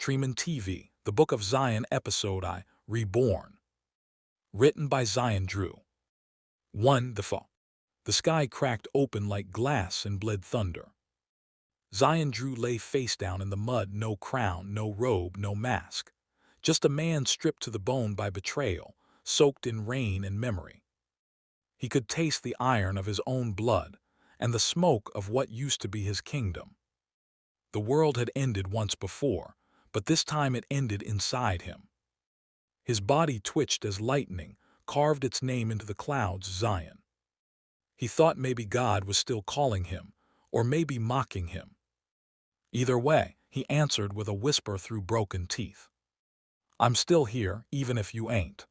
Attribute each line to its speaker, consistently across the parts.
Speaker 1: Treeman TV, The Book of Zion Episode I, Reborn. Written by Zion Drew. 1. The fall. The sky cracked open like glass and bled thunder. Zion Drew lay face down in the mud, no crown, no robe, no mask. Just a man stripped to the bone by betrayal, soaked in rain and memory. He could taste the iron of his own blood and the smoke of what used to be his kingdom. The world had ended once before, but this time it ended inside him. His body twitched as lightning carved its name into the clouds, Zion. He thought maybe God was still calling him, or maybe mocking him. Either way, he answered with a whisper through broken teeth. I'm still here, even if you ain't.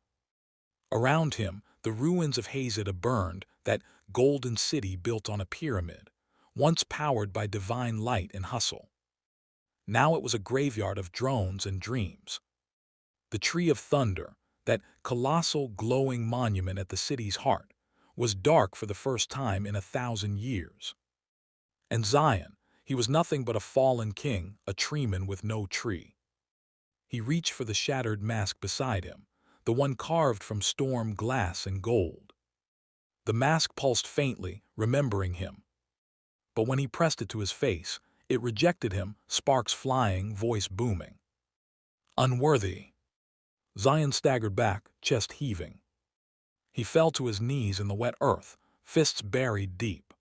Speaker 1: Around him, the ruins of Hazeda burned, that golden city built on a pyramid, once powered by divine light and hustle. Now it was a graveyard of drones and dreams. The Tree of Thunder, that colossal glowing monument at the city's heart, was dark for the first time in 1,000 years. And Zion, he was nothing but a fallen king, a treeman with no tree. He reached for the shattered mask beside him, the one carved from storm glass and gold. The mask pulsed faintly, remembering him. But when he pressed it to his face, it rejected him, sparks flying, voice booming. Unworthy. Zion staggered back, chest heaving. He fell to his knees in the wet earth, fists buried deep.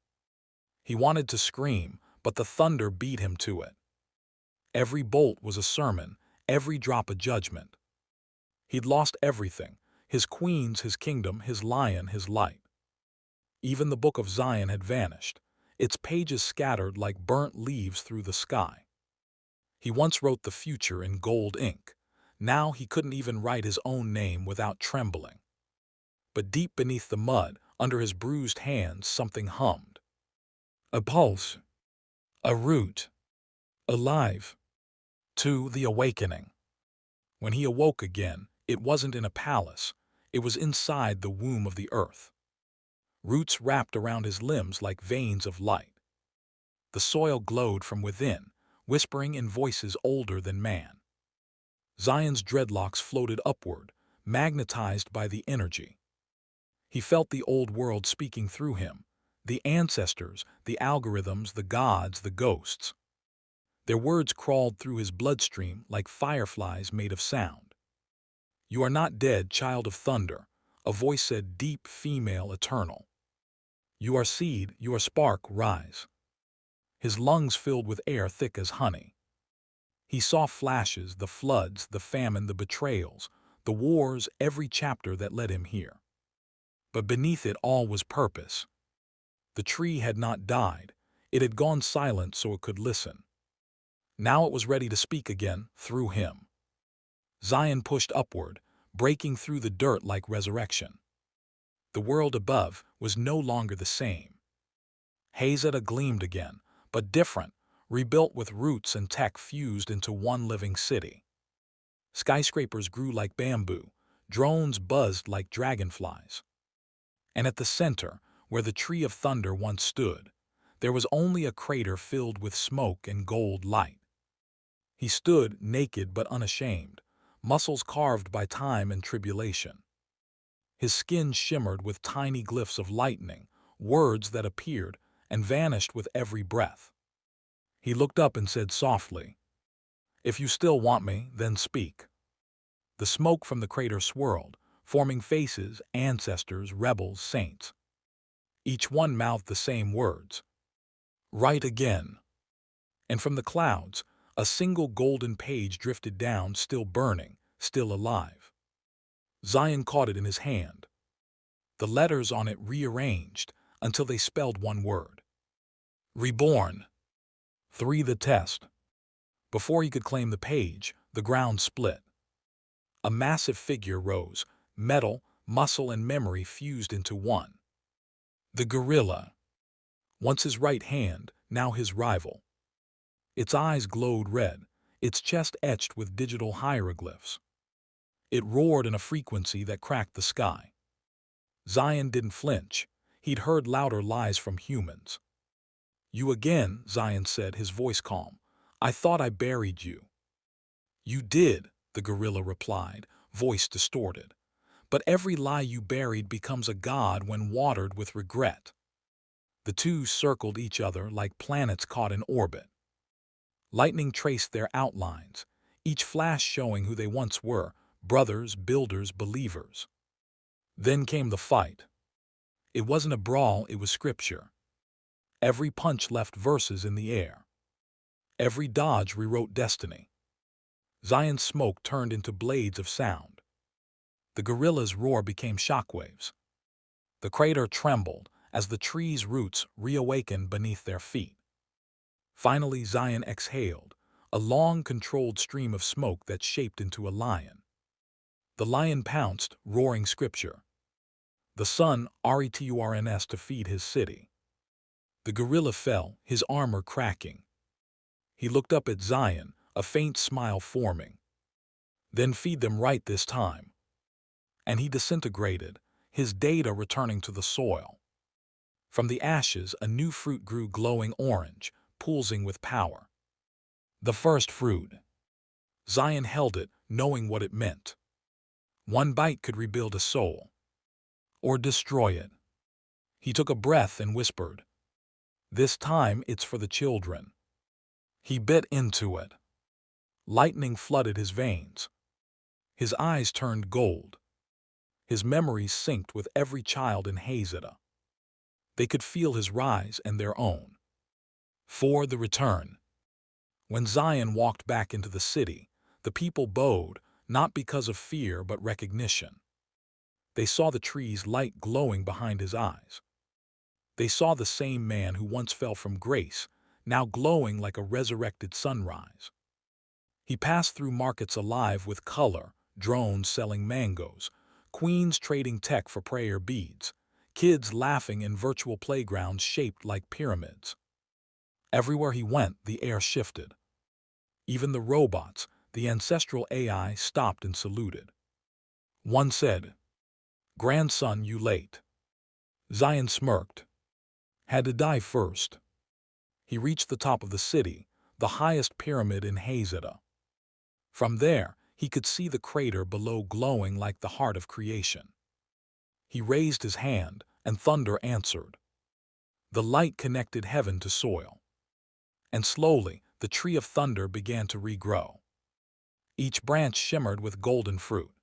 Speaker 1: He wanted to scream, but the thunder beat him to it. Every bolt was a sermon, every drop a judgment. He'd lost everything, his queens, his kingdom, his lion, his light. Even the Book of Zion had vanished, its pages scattered like burnt leaves through the sky. He once wrote the future in gold ink. Now he couldn't even write his own name without trembling. But deep beneath the mud, under his bruised hands, something hummed. A pulse. A root. Alive. To the awakening. When he awoke again, it wasn't in a palace. It was inside the womb of the earth. Roots wrapped around his limbs like veins of light. The soil glowed from within, whispering in voices older than man. Zion's dreadlocks floated upward, magnetized by the energy. He felt the old world speaking through him, the ancestors, the algorithms, the gods, the ghosts. Their words crawled through his bloodstream like fireflies made of sound. You are not dead, child of thunder, a voice said, deep, female, eternal. You are seed, you are spark, rise. His lungs filled with air thick as honey. He saw flashes, the floods, the famine, the betrayals, the wars, every chapter that led him here. But beneath it all was purpose. The tree had not died. It had gone silent so it could listen. Now it was ready to speak again, through him. Zion pushed upward, breaking through the dirt like resurrection. The world above was no longer the same. Hazeda gleamed again, but different, rebuilt with roots and tech fused into one living city. Skyscrapers grew like bamboo, drones buzzed like dragonflies. And at the center, where the Tree of Thunder once stood, there was only a crater filled with smoke and gold light. He stood naked but unashamed, muscles carved by time and tribulation. His skin shimmered with tiny glyphs of lightning, words that appeared and vanished with every breath. He looked up and said softly, "If you still want me, then speak." The smoke from the crater swirled, forming faces, ancestors, rebels, saints. Each one mouthed the same words. Right again. And from the clouds, a single golden page drifted down, still burning, still alive. Zion caught it in his hand. The letters on it rearranged until they spelled one word. Reborn. 3. The test. Before he could claim the page, the ground split. A massive figure rose, metal, muscle, and memory fused into one. The gorilla. Once his right hand, now his rival. Its eyes glowed red, its chest etched with digital hieroglyphs. It roared in a frequency that cracked the sky. Zion didn't flinch. He'd heard louder lies from humans. You again, Zion said, his voice calm. I thought I buried you. You did, the gorilla replied, voice distorted. But every lie you buried becomes a god when watered with regret. The two circled each other like planets caught in orbit. Lightning traced their outlines, each flash showing who they once were, brothers, builders, believers. Then came the fight. It wasn't a brawl, it was scripture. Every punch left verses in the air. Every dodge rewrote destiny. Zion's smoke turned into blades of sound. The gorilla's roar became shockwaves. The crater trembled as the tree's roots reawakened beneath their feet. Finally, Zion exhaled, a long, controlled stream of smoke that shaped into a lion. The lion pounced, roaring scripture. The sun returns to feed his city. The gorilla fell, his armor cracking. He looked up at Zion, a faint smile forming. Then feed them right this time. And he disintegrated, his data returning to the soil. From the ashes, a new fruit grew glowing orange, pulsing with power. The first fruit. Zion held it, knowing what it meant. One bite could rebuild a soul. Or destroy it. He took a breath and whispered, "This time it's for the children." He bit into it. Lightning flooded his veins. His eyes turned gold. His memories synced with every child in Hazeda. They could feel his rise and their own. For the return. When Zion walked back into the city, the people bowed, not because of fear but recognition. They saw the tree's light glowing behind his eyes. They saw the same man who once fell from grace, now glowing like a resurrected sunrise. He passed through markets alive with color, drones selling mangoes, queens trading tech for prayer beads, kids laughing in virtual playgrounds shaped like pyramids. Everywhere he went, the air shifted. Even the robots, the ancestral AI, stopped and saluted. One said, "Grandson, you late." Zion smirked. Had to die first. He reached the top of the city, the highest pyramid in Hazeda. From there, he could see the crater below glowing like the heart of creation. He raised his hand, and thunder answered. The light connected heaven to soil. And slowly, the tree of thunder began to regrow. Each branch shimmered with golden fruit.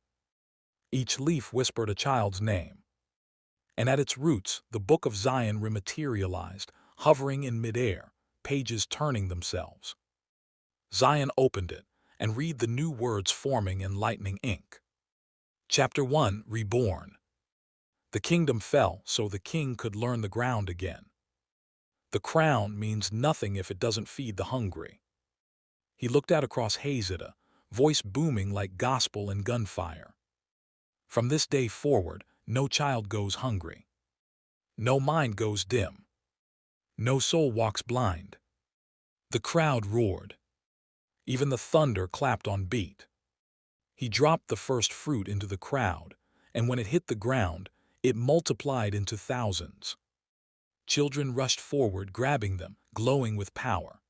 Speaker 1: Each leaf whispered a child's name. And at its roots, the Book of Zion rematerialized, hovering in midair, pages turning themselves. Zion opened it, and read the new words forming in lightning ink. Chapter 1, Reborn. The kingdom fell so the king could learn the ground again. The crown means nothing if it doesn't feed the hungry. He looked out across Hazeda, voice booming like gospel and gunfire. From this day forward, no child goes hungry. No mind goes dim. No soul walks blind. The crowd roared. Even the thunder clapped on beat. He dropped the first fruit into the crowd, and when it hit the ground, it multiplied into thousands. Children rushed forward, grabbing them, glowing with power.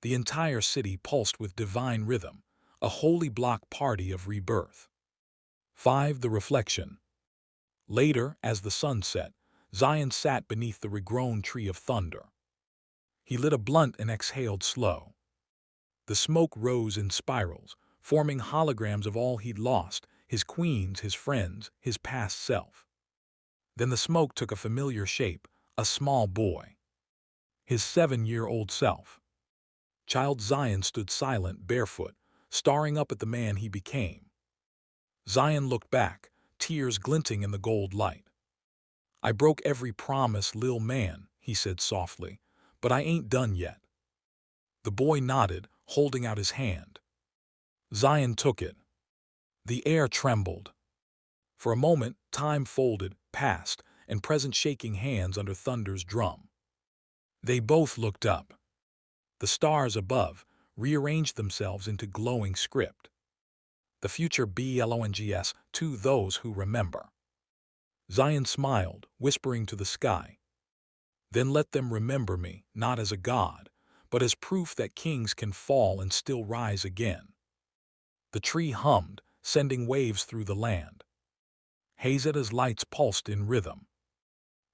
Speaker 1: The entire city pulsed with divine rhythm, a holy block party of rebirth. 5. The reflection. Later, as the sun set, Zion sat beneath the regrown tree of thunder. He lit a blunt and exhaled slow. The smoke rose in spirals, forming holograms of all he'd lost, his queens, his friends, his past self. Then the smoke took a familiar shape, a small boy. His 7-year-old self. Child Zion stood silent, barefoot, staring up at the man he became. Zion looked back, tears glinting in the gold light. "I broke every promise, lil' man," he said softly, "but I ain't done yet." The boy nodded, holding out his hand. Zion took it. The air trembled. For a moment, time folded, passed, and present shaking hands under thunder's drum. They both looked up. The stars above rearranged themselves into glowing script. The future belongs to those who remember. Zion smiled, whispering to the sky, "Then let them remember me, not as a god, but as proof that kings can fall and still rise again." The tree hummed, sending waves through the land. Hazetta's lights pulsed in rhythm.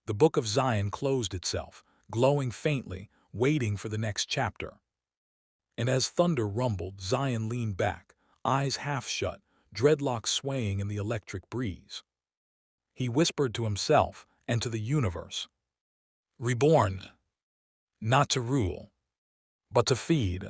Speaker 1: The Book of Zion closed itself, glowing faintly, waiting for the next chapter. And as thunder rumbled, Zion leaned back, eyes half shut, dreadlocks swaying in the electric breeze. He whispered to himself and to the universe, "Reborn, not to rule, but to feed."